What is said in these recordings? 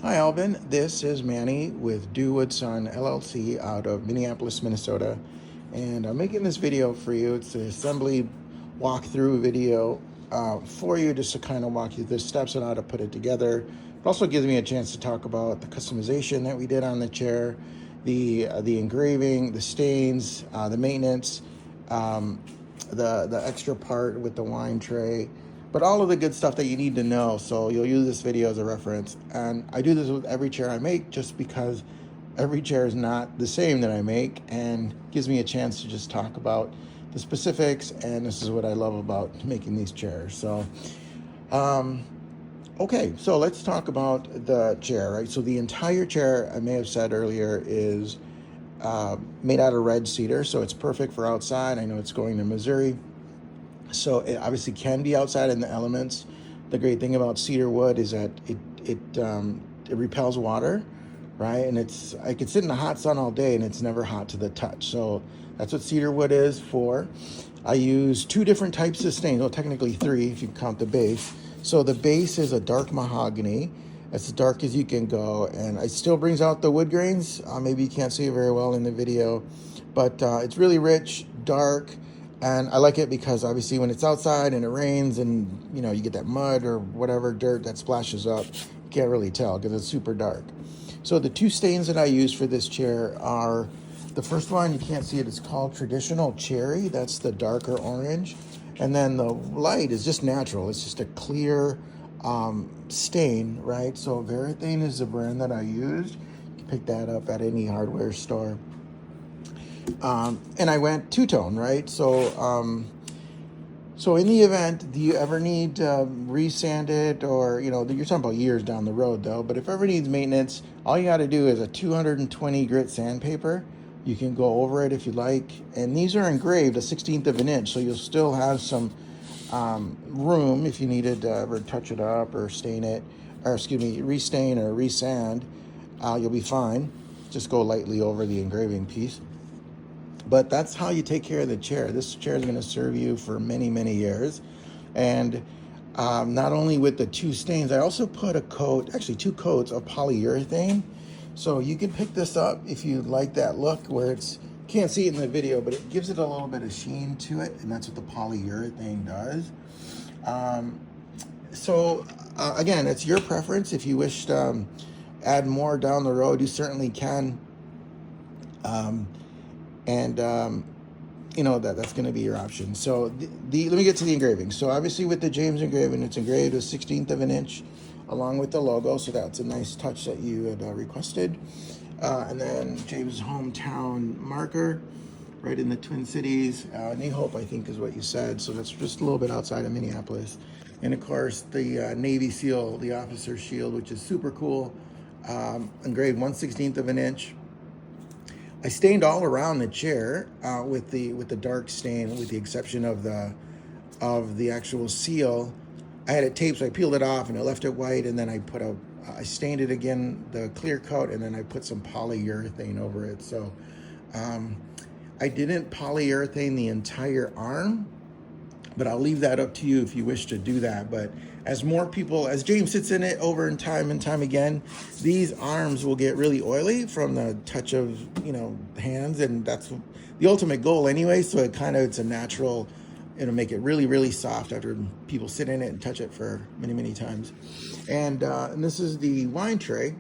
Hi, Albin. This is Manny with Dewood Son LLC out of Minneapolis, Minnesota. And I'm making this video for you. It's an assembly walkthrough video for you just to kind of walk you through the steps on how to put it together. It also gives me a chance to talk about the customization that we did on the chair, the engraving, the stains, the maintenance, the extra part with the wine tray, but all of the good stuff that you need to know. So you'll use this video as a reference. And I do this with every chair I make just because every chair is not the same that I make, and gives me a chance to just talk about the specifics. And this is what I love about making these chairs. So, okay, so let's talk about the chair, right? So the entire chair, I may have said earlier, is made out of red cedar. So it's perfect for outside. I know it's going to Missouri, so it obviously can be outside in the elements. The great thing about cedar wood is that it repels water, right? And I could sit in the hot sun all day and it's never hot to the touch. So that's what cedar wood is for. I use two different types of stains. Well, technically three if you count the base. So the base is a dark mahogany. It's as dark as you can go, and it still brings out the wood grains. Maybe you can't see it very well in the video, but it's really rich, dark. And I like it because obviously when it's outside and it rains and you get that mud or whatever dirt that splashes up, you can't really tell because it's super dark. So the two stains that I use for this chair are, the first one, you can't see it, it's called Traditional Cherry. That's the darker orange. And then the light is just natural. It's just a clear stain, right? So Varathane is the brand that I used. You can pick that up at any hardware store. And I went two-tone, right? So so in the event, do you ever need to resand it, or you're talking about years down the road though, but if ever needs maintenance, all you got to do is a 220 grit sandpaper. You can go over it if you like, and these are engraved a 1/16 of an inch, so you'll still have some room if you needed to ever touch it up or stain it, or restain or resand. You'll be fine. Just go lightly over the engraving piece. But that's how you take care of the chair. This chair is going to serve you for many, many years. And not only with the two stains, I also put actually two coats of polyurethane. So you can pick this up if you like that look where can't see it in the video, but it gives it a little bit of sheen to it. And that's what the polyurethane does. Again, it's your preference. If you wish to add more down the road, you certainly can. That's going to be your option. So let me get to the engraving. So obviously with the James engraving, it's engraved a 1/16 of an inch along with the logo. So that's a nice touch that you had requested. And then James' hometown marker right in the Twin Cities. New Hope, I think is what you said. So that's just a little bit outside of Minneapolis. And of course the Navy SEAL, the officer shield, which is super cool. Engraved 1/16 of an inch. I stained all around the chair with the dark stain, with the exception of the actual seal. I had it taped, so I peeled it off and I left it white, and then I stained it again, the clear coat, and then I put some polyurethane over it. So I didn't polyurethane the entire arm, but I'll leave that up to you if you wish to do that. But as James sits in it over and time again, these arms will get really oily from the touch of, hands, and that's the ultimate goal anyway. So it's a natural, it'll make it really, really soft after people sit in it and touch it for many, many times. And this is the wine tray.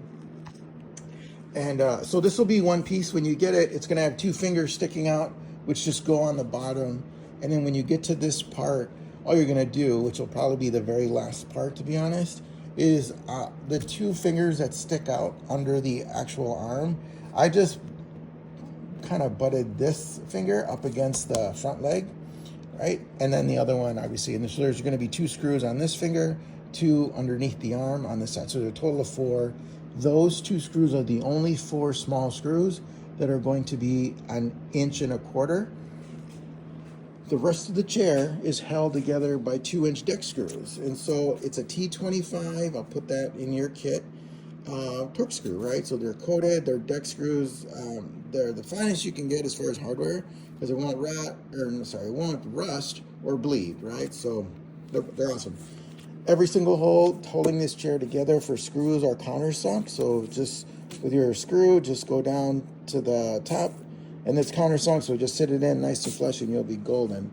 And so this will be one piece. When you get it, it's going to have two fingers sticking out, which just go on the bottom. And then when you get to this part, all you're going to do, which will probably be the very last part, to be honest, is the two fingers that stick out under the actual arm. I just kind of butted this finger up against the front leg, right? And then the other one, obviously, and so there's going to be two screws on this finger, two underneath the arm on this side. So there's a total of four. Those two screws are the only four small screws that are going to be 1.25 inches. The rest of the chair is held together by 2-inch deck screws. And so it's a T25, I'll put that in your kit, torque screw, right? So they're coated, they're deck screws. They're the finest you can get as far as hardware, because it won't rust or bleed, right? So they're awesome. Every single hole holding this chair together for screws are countersunk. So just with your screw, just go down to the top, and it's countersunk. So just sit it in nice and flush, and you'll be golden.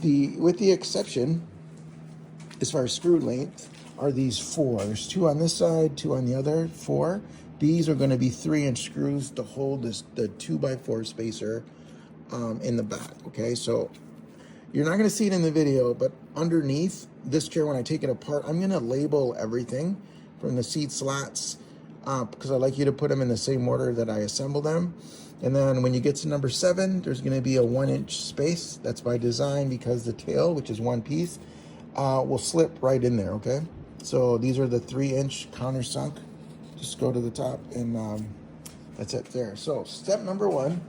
With the exception, as far as screw length, are these 4s. 2 on this side, 2 on the other. 4. These are going to be 3-inch screws to hold the 2x4 spacer in the back. Okay, so you're not going to see it in the video, but underneath this chair, when I take it apart, I'm going to label everything from the seat slats because I like you to put them in the same order that I assemble them. And then when you get to number 7, there's going to be a 1-inch space. That's by design because the tail, which is one piece, will slip right in there, okay? So these are the 3-inch countersunk. Just go to the top, and that's it there. So step number 1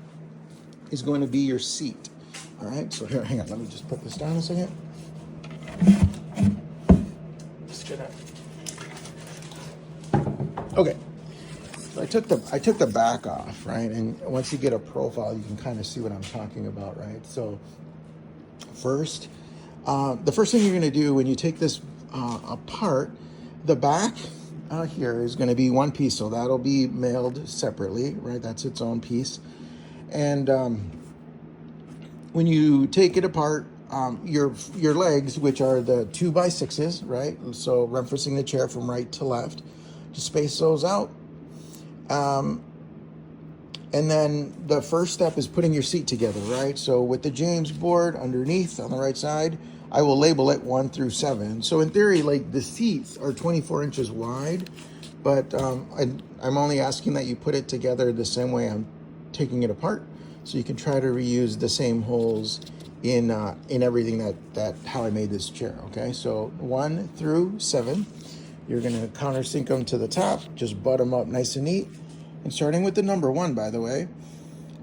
is going to be your seat. All right, so here, hang on, let me just put this down a second. Just gonna. Okay, so I took the back off, right? And once you get a profile, you can kind of see what I'm talking about, right? So first, the first thing you're gonna do when you take this apart, the back here is gonna be one piece, so that'll be mailed separately, right? That's its own piece, and when you take it apart, your legs, which are the 2x6s, right? So referencing the chair from right to left, just space those out. And then the first step is putting your seat together, right? So with the James board underneath on the right side, I will label it 1 through 7. So in theory, like the seats are 24 inches wide, but I'm only asking that you put it together the same way I'm taking it apart. So you can try to reuse the same holes in everything that how I made this chair, okay? So 1 through 7, you're gonna countersink them to the top, just butt them up nice and neat. And starting with the number 1, by the way,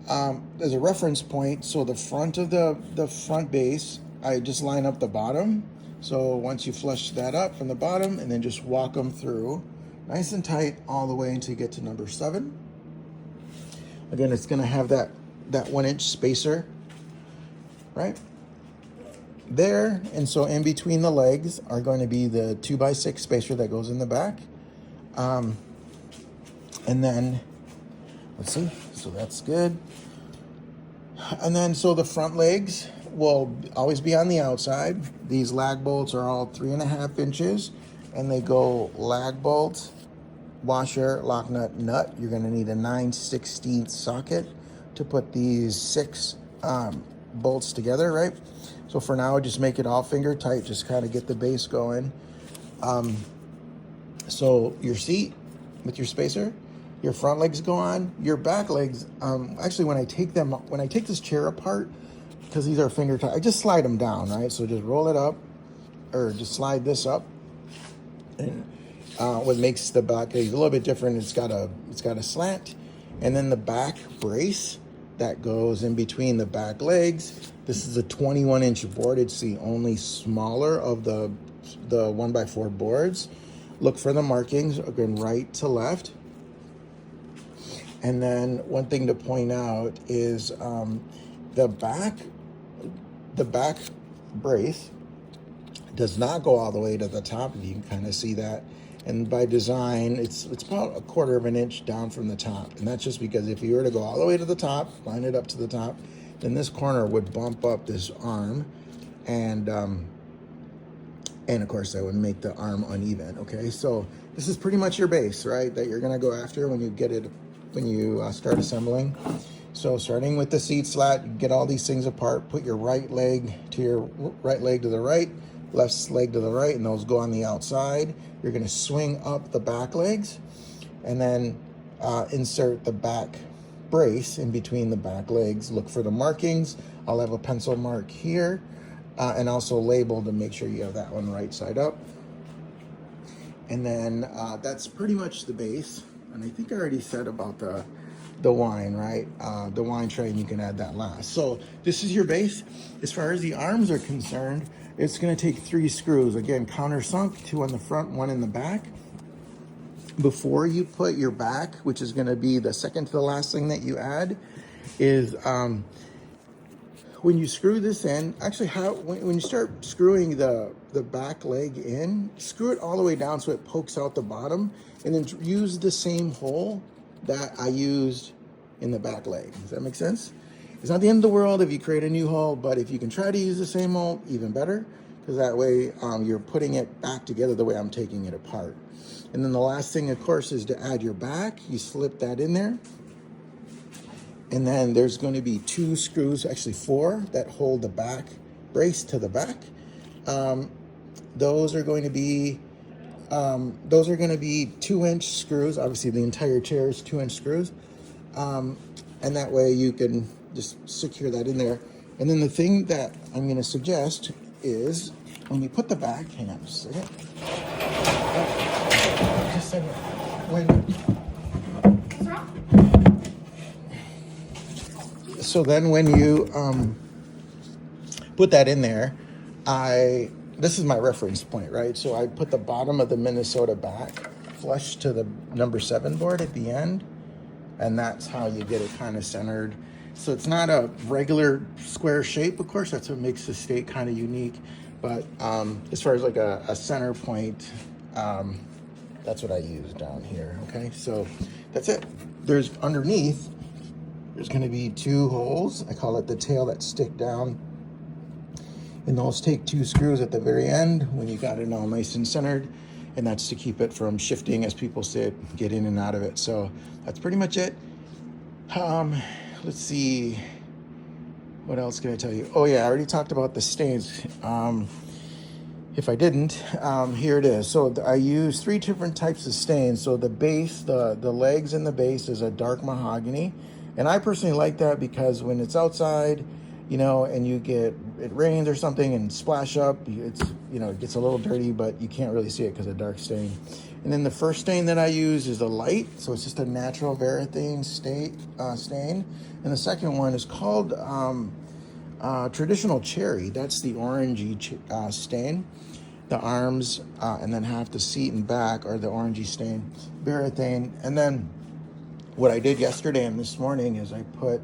as a reference point, so the front of the front base, I just line up the bottom. So once you flush that up from the bottom, and then just walk them through nice and tight all the way until you get to number 7. Again, it's gonna have that 1-inch spacer right there, and so in between the legs are going to be the 2x6 spacer that goes in the back, and then let's see, so that's good. And then so the front legs will always be on the outside. These lag bolts are all 3.5 inches, and they go lag bolt, washer, lock nut, nut. You're going to need a 9/16 socket to put these 6 bolts together, right? So for now, just make it all finger tight, just kind of get the base going. So your seat with your spacer, your front legs go on, your back legs, actually when I take this chair apart, because these are finger tight, I just slide them down, right? So just roll it up, or just slide this up, and what makes the back legs a little bit different, it's got a slant, and then the back brace that goes in between the back legs. This is a 21-inch board. It's the only smaller of the 1x4 boards. Look for the markings, again, right to left. And then one thing to point out is the back brace does not go all the way to the top. You can kind of see that. And by design, it's about 1/4 of an inch down from the top. And that's just because if you were to go all the way to the top, line it up to the top, then this corner would bump up this arm. And of course that would make the arm uneven, okay? So this is pretty much your base, right? That you're gonna go after when you start assembling. So starting with the seat slat, get all these things apart, put your right leg to the right, left leg to the right, and those go on the outside. You're gonna swing up the back legs, and then insert the back brace in between the back legs. Look for the markings. I'll have a pencil mark here, and also label to make sure you have that one right side up. And then that's pretty much the base. And I think I already said about the wine, right? The wine tray, and you can add that last. So this is your base. As far as the arms are concerned, it's gonna take 3 screws. Again, countersunk, 2 on the front, 1 in the back. Before you put your back, which is gonna be the second to the last thing that you add, is when you screw this in, actually when you start screwing the back leg in, screw it all the way down so it pokes out the bottom, and then use the same hole that I used in the back leg. Does that make sense? It's not the end of the world if you create a new hole, but if you can try to use the same hole, even better, because that way you're putting it back together the way I'm taking it apart. And then the last thing, of course, is to add your back. You slip that in there. And then there's going to be 2 screws, actually 4, that hold the back brace to the back. Those are going to be 2-inch screws. Obviously, the entire chair is 2-inch screws. And that way you can just secure that in there. And then the thing that I'm going to suggest is when you put the back, hang on just a second. Just a second. So then when you put that in there, this is my reference point, right? So I put the bottom of the Minnesota back flush to the number 7 board at the end, and that's how you get it kind of centered. So it's not a regular square shape, of course, that's what makes the stake kind of unique. But as far as like a center point, that's what I use down here, okay? So that's it. There's underneath, there's gonna be 2 holes. I call it the tail that stick down. And those take 2 screws at the very end when you got it all nice and centered. And that's to keep it from shifting as people sit, get in and out of it. So that's pretty much it. Let's see, what else can I tell you? Oh yeah, I already talked about the stains. If I didn't, here it is. So I use 3 different types of stains. So the base, the legs and the base is a dark mahogany. And I personally like that because when it's outside, you know, and it rains or something and splash up, it gets a little dirty, but you can't really see it because of dark stain. And then the first stain that I use is a light, so it's just a natural varathane stain. And the second one is called traditional cherry. That's the orangey stain. The arms and then half the seat and back are the orangey stain, varathane. And then what I did yesterday and this morning is I put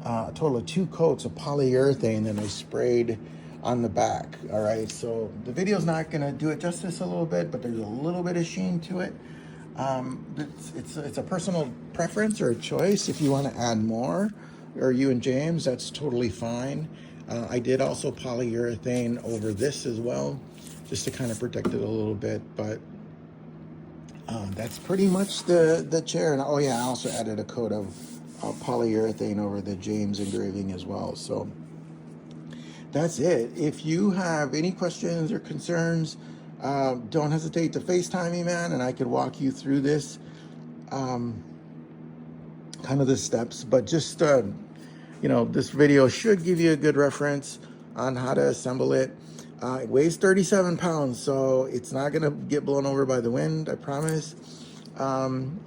a total of 2 coats of polyurethane that I sprayed on the back. All right, so the video's not gonna do it justice a little bit, but there's a little bit of sheen to it. It's a personal preference or a choice. If you want to add more, or you and James, that's totally fine. I did also polyurethane over this as well, just to kind of protect it a little bit, but that's pretty much the chair. And oh yeah, I also added a coat of polyurethane over the James engraving as well. So that's it. If you have any questions or concerns, don't hesitate to FaceTime me, man, and I could walk you through this, kind of the steps. But just, this video should give you a good reference on how to assemble it. It weighs 37 pounds, so it's not going to get blown over by the wind, I promise.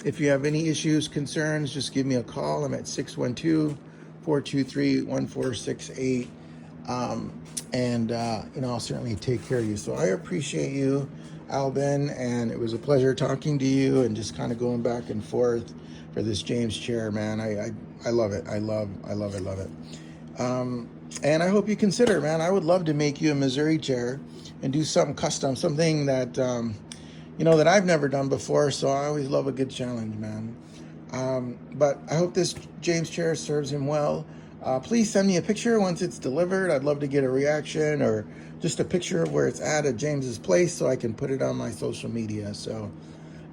If you have any issues, concerns, just give me a call. I'm at 612-423-1468. I'll certainly take care of you. So I appreciate you, Albin, and it was a pleasure talking to you and just kind of going back and forth for this James chair, man. I love it. I love it. And I hope you consider, man, I would love to make you a Missouri chair and do something custom, something that, that I've never done before. So I always love a good challenge, man. But I hope this James chair serves him well. Please send me a picture once it's delivered. I'd love to get a reaction or just a picture of where it's at James's place so I can put it on my social media. So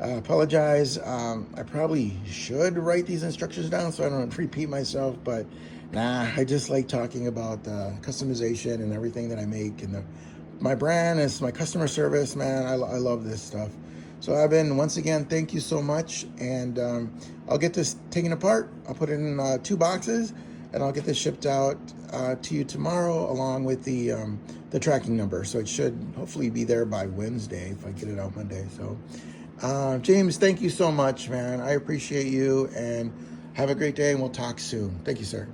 I apologize. I probably should write these instructions down so I don't repeat myself, but nah, I just like talking about customization and everything that I make, and my brand is my customer service, man. I love this stuff. So Albin, once again, thank you so much. And I'll get this taken apart. I'll put it in 2 boxes. And I'll get this shipped out to you tomorrow along with the tracking number. So it should hopefully be there by Wednesday if I get it out Monday. So James, thank you so much, man. I appreciate you, and have a great day, and we'll talk soon. Thank you, sir.